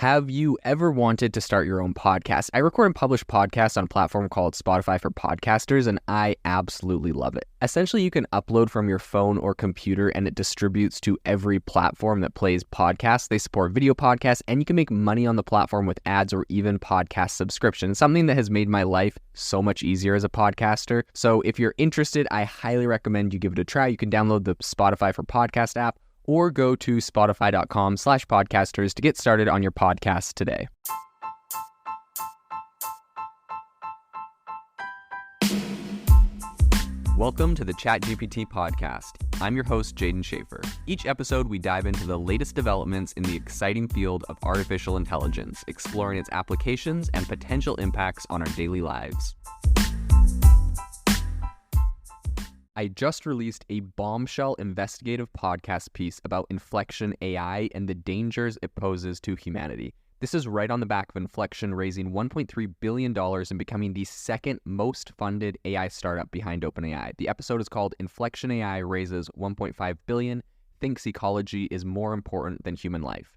Have you ever wanted to start your own podcast? I record and publish podcasts on a platform called Spotify for Podcasters, and I absolutely love it. Essentially, you can upload from your phone or computer, and it distributes to every platform that plays podcasts. They support video podcasts, and you can make money on the platform with ads or even podcast subscriptions, something that has made my life so much easier as a podcaster. So if you're interested, I highly recommend you give it a try. You can download the Spotify for Podcast app, or go to spotify.com/podcasters to get started on your podcast today. Welcome to the ChatGPT podcast. I'm your host, Jaden Schaefer. Each episode, we dive into the latest developments in the exciting field of artificial intelligence, exploring its applications and potential impacts on our daily lives. I just released a bombshell investigative podcast piece about Inflection AI and the dangers it poses to humanity. This is right on the back of Inflection raising $1.3 billion and becoming the second most funded AI startup behind OpenAI. The episode is called Inflection AI Raises $1.5 Billion, Thinks Ecology is More Important Than Human Life.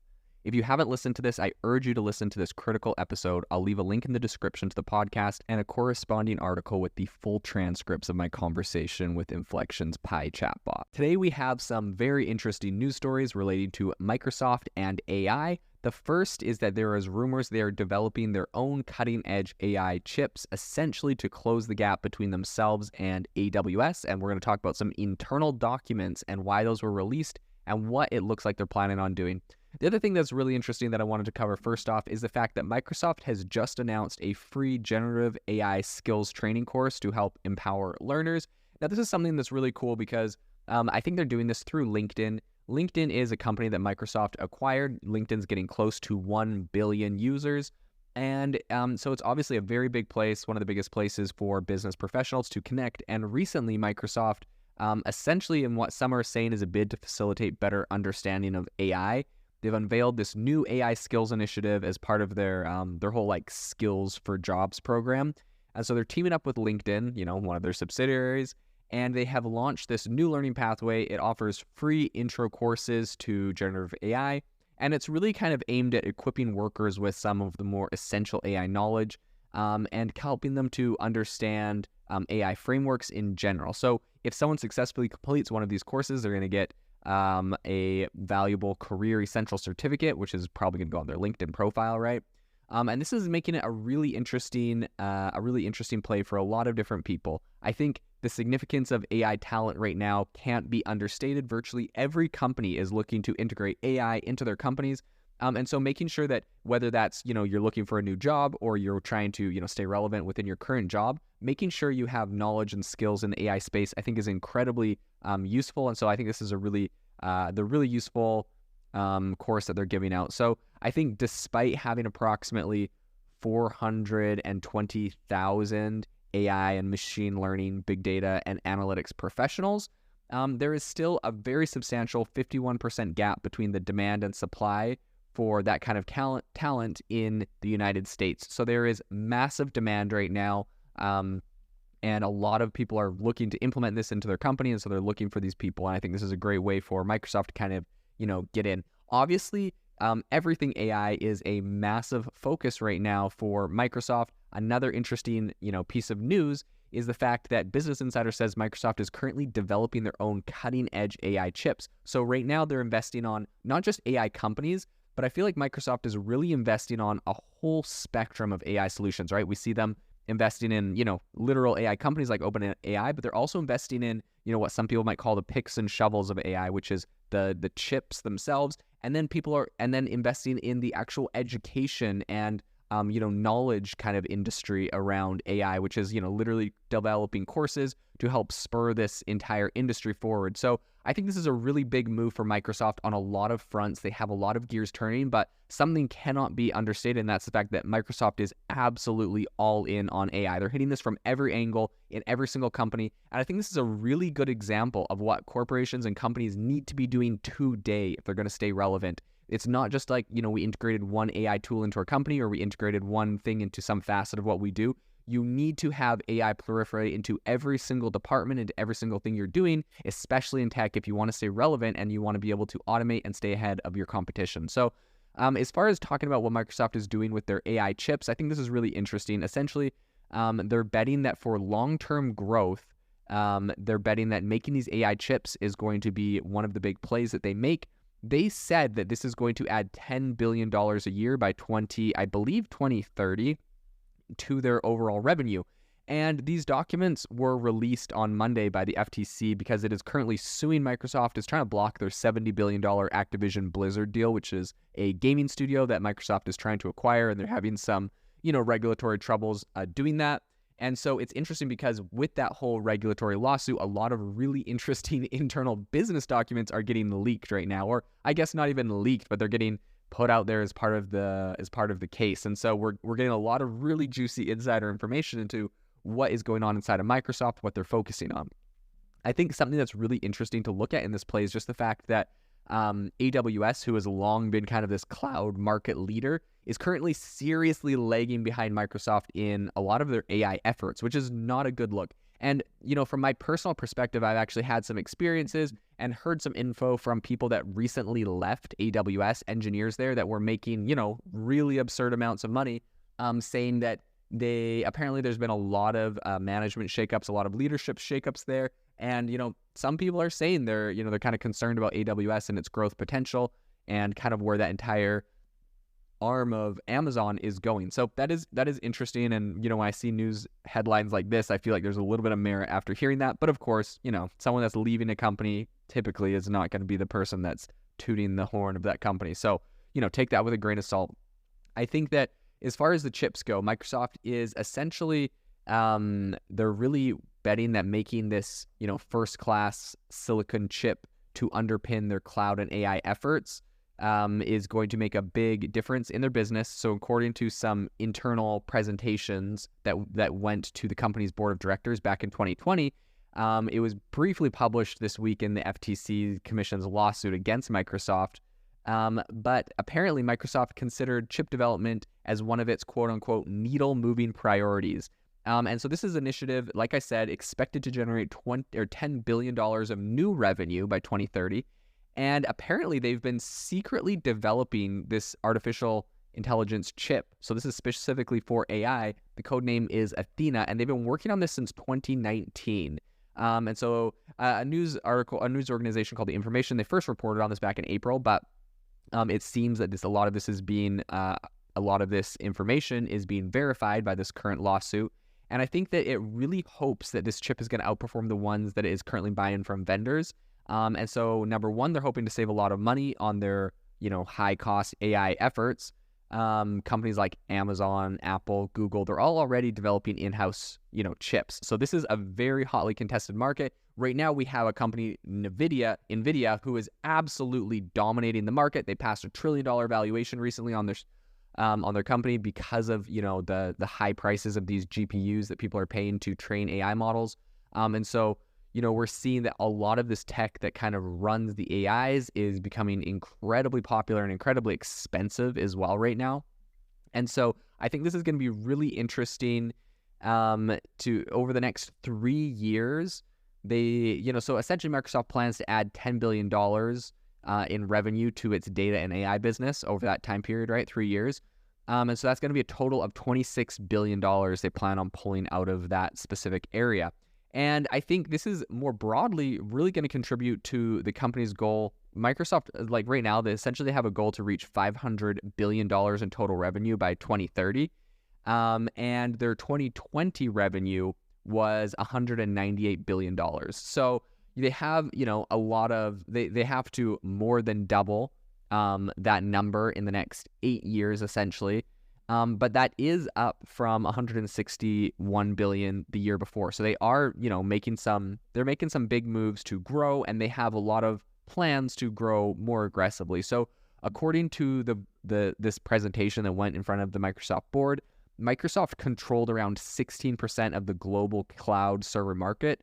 If you haven't listened to this, I urge you to listen to this critical episode. I'll leave a link in the description to the podcast and a corresponding article with the full transcripts of my conversation with Inflection's Pi chatbot. Today, we have some very interesting news stories relating to Microsoft and AI. The first is that there is rumors they are developing their own cutting-edge AI chips, essentially to close the gap between themselves and AWS. And we're going to talk about some internal documents and why those were released and what it looks like they're planning on doing. The other thing that's really interesting that I wanted to cover first off is the fact that Microsoft has just announced a free generative AI skills training course to help empower learners. Now, this is something that's really cool because I think they're doing this through LinkedIn. LinkedIn is a company that Microsoft acquired. LinkedIn's getting close to 1 billion users. And so it's obviously a very big place, one of the biggest places for business professionals to connect. And recently, Microsoft, essentially in what some are saying is a bid to facilitate better understanding of AI, they've unveiled this new AI skills initiative as part of their whole like skills for jobs program. And so they're teaming up with LinkedIn, one of their subsidiaries, and they have launched this new learning pathway. It offers free intro courses to generative AI, and it's really kind of aimed at equipping workers with some of the more essential AI knowledge and helping them to understand AI frameworks in general. So if someone successfully completes one of these courses, they're going to get a valuable career essential certificate, which is probably going to go on their LinkedIn profile, right? And this is making it a really interesting play for a lot of different people. I think the significance of AI talent right now can't be understated. Virtually every company is looking to integrate AI into their companies. And so making sure that whether that's, you're looking for a new job or you're trying to, stay relevant within your current job, making sure you have knowledge and skills in the AI space, I think is incredibly useful. And so I think this is the really useful course that they're giving out. So I think despite having approximately 420,000 AI and machine learning, big data, and analytics professionals, there is still a very substantial 51% gap between the demand and supply for that kind of talent in the United States. So there is massive demand right now, and a lot of people are looking to implement this into their company, and so they're looking for these people. And I think this is a great way for Microsoft to kind of, get in. Obviously, everything AI is a massive focus right now for Microsoft. Another interesting, piece of news is the fact that Business Insider says Microsoft is currently developing their own cutting-edge AI chips. So right now they're investing on not just AI companies, but I feel like Microsoft is really investing on a whole spectrum of AI solutions, right? We see them investing in, literal AI companies like OpenAI, but they're also investing in, what some people might call the picks and shovels of AI, which is the chips themselves. And then investing in the actual education and, knowledge kind of industry around AI, which is, literally developing courses to help spur this entire industry forward. So I think this is a really big move for Microsoft on a lot of fronts. They have a lot of gears turning, but something cannot be understated, and that's the fact that Microsoft is absolutely all in on AI. They're hitting this from every angle in every single company, and I think this is a really good example of what corporations and companies need to be doing today if they're going to stay relevant. It's not just like, we integrated one AI tool into our company or we integrated one thing into some facet of what we do. You need to have AI proliferate into every single department, into every single thing you're doing, especially in tech, if you want to stay relevant and you want to be able to automate and stay ahead of your competition. So As far as talking about what Microsoft is doing with their AI chips, I think this is really interesting. Essentially, they're betting that for long-term growth, they're betting that making these AI chips is going to be one of the big plays that they make. They said that this is going to add $10 billion a year by 2030 to their overall revenue. And these documents were released on Monday by the FTC because it is currently suing Microsoft. It's trying to block their $70 billion Activision Blizzard deal, which is a gaming studio that Microsoft is trying to acquire, and they're having some, regulatory troubles doing that. And so it's interesting because with that whole regulatory lawsuit, a lot of really interesting internal business documents are getting leaked right now, or I guess not even leaked, but they're getting put out there as part of the case. And so we're getting a lot of really juicy insider information into what is going on inside of Microsoft, what they're focusing on. I think something that's really interesting to look at in this play is just the fact that AWS, who has long been kind of this cloud market leader, is currently seriously lagging behind Microsoft in a lot of their AI efforts, which is not a good look. And, from my personal perspective, I've actually had some experiences and heard some info from people that recently left AWS, engineers there that were making, really absurd amounts of money, saying that apparently there's been a lot of management shakeups, a lot of leadership shakeups there. And, some people are saying they're kind of concerned about AWS and its growth potential and kind of where that entire arm of Amazon is going. So that is interesting. And, when I see news headlines like this, I feel like there's a little bit of merit after hearing that. But of course, someone that's leaving a company typically is not going to be the person that's tooting the horn of that company. So, take that with a grain of salt. I think that as far as the chips go, Microsoft is essentially, they're really betting that making this, first-class silicon chip to underpin their cloud and AI efforts is going to make a big difference in their business. So according to some internal presentations that went to the company's board of directors back in 2020, it was briefly published this week in the FTC Commission's lawsuit against Microsoft. But apparently Microsoft considered chip development as one of its quote-unquote needle-moving priorities. And so this is an initiative, like I said, expected to generate $10 billion of new revenue by 2030. And apparently they've been secretly developing this artificial intelligence chip. So this is specifically for AI. The code name is Athena, and they've been working on this since 2019. And so a news organization called The Information, they first reported on this back in April, but it seems that a lot of this information is being verified by this current lawsuit. And I think that it really hopes that this chip is going to outperform the ones that it is currently buying from vendors. And so, number one, they're hoping to save a lot of money on their, high-cost AI efforts. Companies like Amazon, Apple, Google, they're all already developing in-house, chips. So this is a very hotly contested market. Right now, we have a company, NVIDIA, who is absolutely dominating the market. They passed $1 trillion valuation recently on their company because of, the high prices of these GPUs that people are paying to train AI models. And so, we're seeing that a lot of this tech that kind of runs the AIs is becoming incredibly popular and incredibly expensive as well right now. And so I think this is going to be really interesting to over the next 3 years. So essentially Microsoft plans to add $10 billion in revenue to its data and AI business over that time period, right? 3 years. And so that's going to be a total of $26 billion they plan on pulling out of that specific area. And I think this is more broadly really going to contribute to the company's goal. Microsoft, like right now, they essentially have a goal to reach $500 billion in total revenue by 2030. And their 2020 revenue was $198 billion. So they have, they have to more than double that number in the next 8 years, essentially. But that is up from $161 billion the year before. So they are, making some big moves to grow, and they have a lot of plans to grow more aggressively. So according to this presentation that went in front of the Microsoft board, Microsoft controlled around 16% of the global cloud server market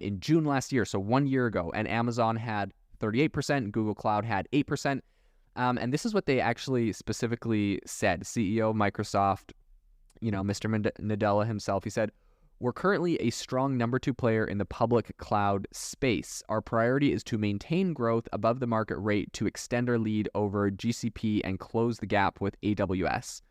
in June last year, so 1 year ago, and Amazon had 38%, Google Cloud had 8%. And this is what they actually specifically said. CEO of Microsoft, Mr. Nadella himself, he said, we're currently a strong number 2 player in the public cloud space. Our priority is to maintain growth above the market rate to extend our lead over GCP and close the gap with AWS.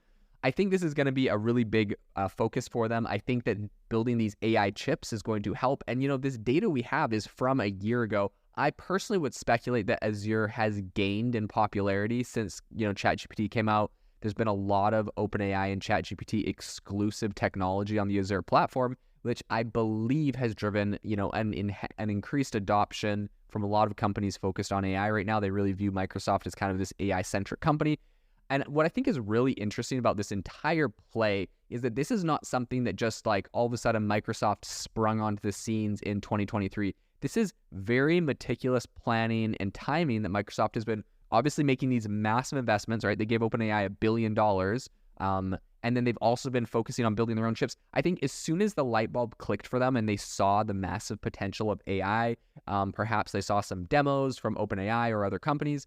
I think this is going to be a really big focus for them. I think that building these AI chips is going to help. And, this data we have is from a year ago. I personally would speculate that Azure has gained in popularity since, ChatGPT came out. There's been a lot of OpenAI and ChatGPT exclusive technology on the Azure platform, which I believe has driven, an increased adoption from a lot of companies focused on AI right now. They really view Microsoft as kind of this AI-centric company. And what I think is really interesting about this entire play is that this is not something that just like all of a sudden Microsoft sprung onto the scenes in 2023. This is very meticulous planning and timing that Microsoft has been obviously making these massive investments, right? They gave OpenAI $1 billion. And then they've also been focusing on building their own chips. I think as soon as the light bulb clicked for them and they saw the massive potential of AI, perhaps they saw some demos from OpenAI or other companies,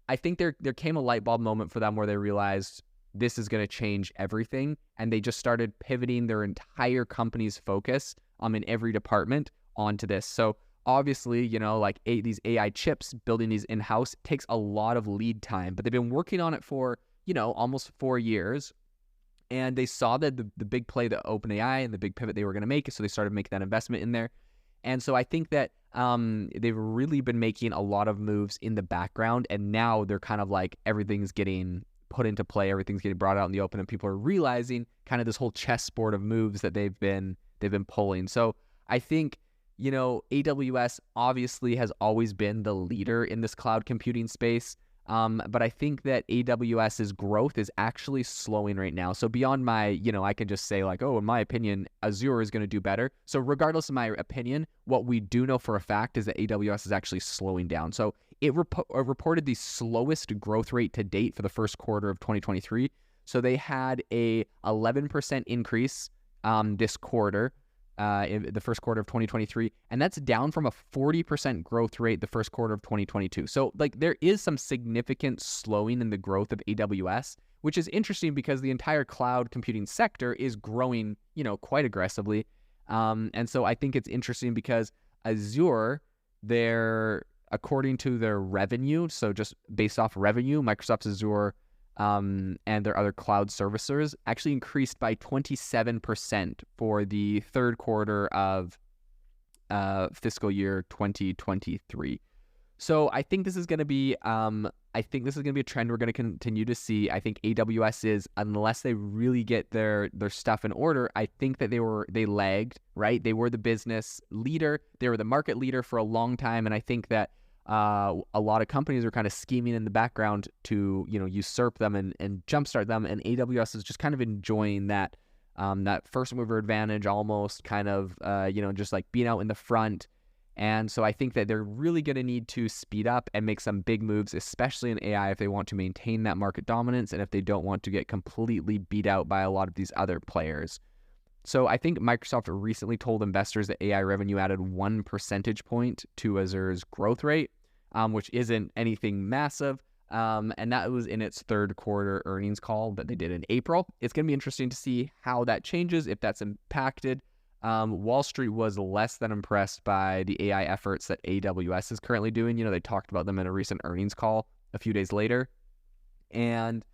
I think there came a light bulb moment for them where they realized this is going to change everything. And they just started pivoting their entire company's focus in every department onto this. So obviously, these AI chips, building these in-house takes a lot of lead time, but they've been working on it for, almost 4 years. And they saw that the big play that OpenAI and the big pivot they were going to make, so they started making that investment in there. And so I think that they've really been making a lot of moves in the background, and now they're kind of like everything's getting put into play, everything's getting brought out in the open, and people are realizing kind of this whole chessboard of moves that they've been pulling. So I think, AWS obviously has always been the leader in this cloud computing space. But I think that AWS's growth is actually slowing right now. So beyond my, I can just say like, oh, in my opinion, Azure is going to do better. So regardless of my opinion, what we do know for a fact is that AWS is actually slowing down. So it reported the slowest growth rate to date for the first quarter of 2023. So they had a 11% increase this quarter. In the first quarter of 2023, and that's down from a 40% growth rate the first quarter of 2022. So there is some significant slowing in the growth of AWS, which is interesting because the entire cloud computing sector is growing, quite aggressively. And so I think it's interesting because Azure, according to their revenue, so just based off revenue, Microsoft's Azure and their other cloud services actually increased by 27% for the third quarter of fiscal year 2023. So I think this is going to be a trend we're going to continue to see. I think AWS is, unless they really get their stuff in order, I think that they lagged, right? They were the business leader, they were the market leader for a long time, and I think that a lot of companies are kind of scheming in the background to, usurp them and jumpstart them. And AWS is just kind of enjoying that first mover advantage, almost kind of, just like being out in the front. And so I think that they're really going to need to speed up and make some big moves, especially in AI, if they want to maintain that market dominance and if they don't want to get completely beat out by a lot of these other players. So I think Microsoft recently told investors that AI revenue added 1 percentage point to Azure's growth rate, which isn't anything massive. And that was in its third quarter earnings call that they did in April. It's going to be interesting to see how that changes, if that's impacted. Wall Street was less than impressed by the AI efforts that AWS is currently doing. They talked about them in a recent earnings call a few days later. And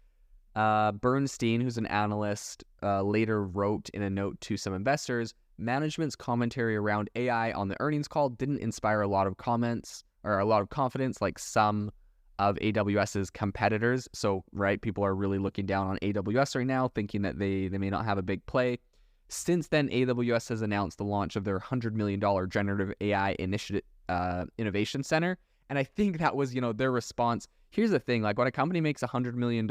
Bernstein, who's an analyst, later wrote in a note to some investors, management's commentary around AI on the earnings call didn't inspire a lot of comments or a lot of confidence like some of AWS's competitors. So, right, people are really looking down on AWS right now, thinking that they may not have a big play. Since then, AWS has announced the launch of their $100 million Generative AI Innovation Center. And I think that was, their response. Here's the thing, like when a company makes $100 million,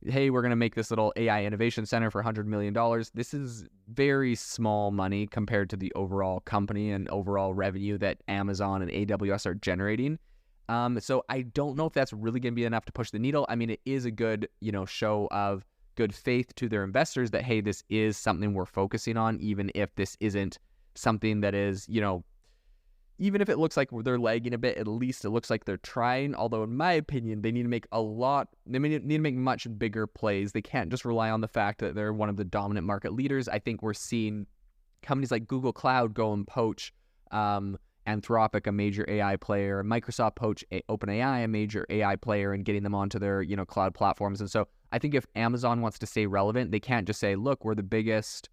hey, we're going to make this little AI innovation center for $100 million. This is very small money compared to the overall company and overall revenue that Amazon and AWS are generating. So I don't know if that's really going to be enough to push the needle. I mean, it is a good, show of good faith to their investors that, hey, this is something we're focusing on, even if this isn't something that is, even if it looks like they're lagging a bit, at least it looks like they're trying. Although in my opinion, they need to make need to make much bigger plays. They can't just rely on the fact that they're one of the dominant market leaders. I think we're seeing companies like Google Cloud go and poach Anthropic, a major AI player, Microsoft poach OpenAI, a major AI player, and getting them onto their cloud platforms. And so I think if Amazon wants to stay relevant, they can't just say, look, we're the biggest,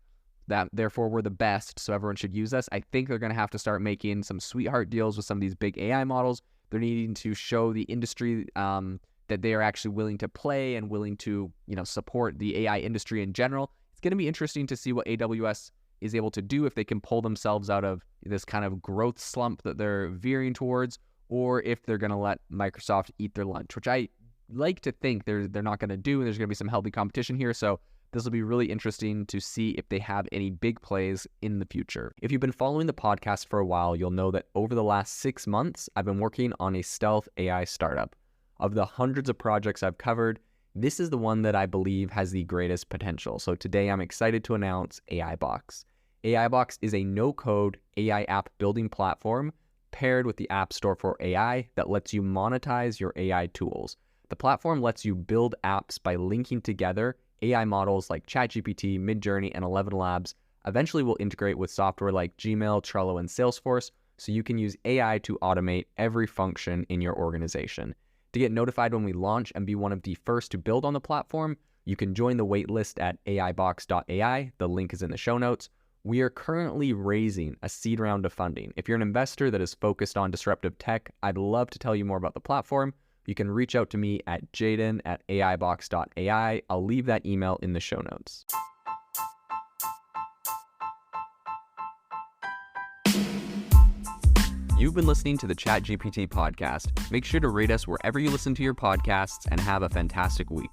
that therefore we're the best, so everyone should use us. I think they're going to have to start making some sweetheart deals with some of these big AI models. They're needing to show the industry that they are actually willing to play and willing to support the AI industry in general. It's going to be interesting to see what AWS is able to do, if they can pull themselves out of this kind of growth slump that they're veering towards, or if they're going to let Microsoft eat their lunch, which I like to think they're not going to do. There's going to be some healthy competition here, so this will be really interesting to see if they have any big plays in the future. If you've been following the podcast for a while, you'll know that over the last 6 months, I've been working on a stealth AI startup. Of the hundreds of projects I've covered, this is the one that I believe has the greatest potential. So today I'm excited to announce AIBox. AIBox is a no-code AI app building platform paired with the App Store for AI that lets you monetize your AI tools. The platform lets you build apps by linking together AI models like ChatGPT, Midjourney, and 11 Labs. Eventually will integrate with software like Gmail, Trello, and Salesforce, so you can use AI to automate every function in your organization. To get notified when we launch and be one of the first to build on the platform, you can join the waitlist at aibox.ai. The link is in the show notes. We are currently raising a seed round of funding. If you're an investor that is focused on disruptive tech, I'd love to tell you more about the platform. You can reach out to me at jaden@aibox.ai. I'll leave that email in the show notes. You've been listening to the ChatGPT podcast. Make sure to rate us wherever you listen to your podcasts and have a fantastic week.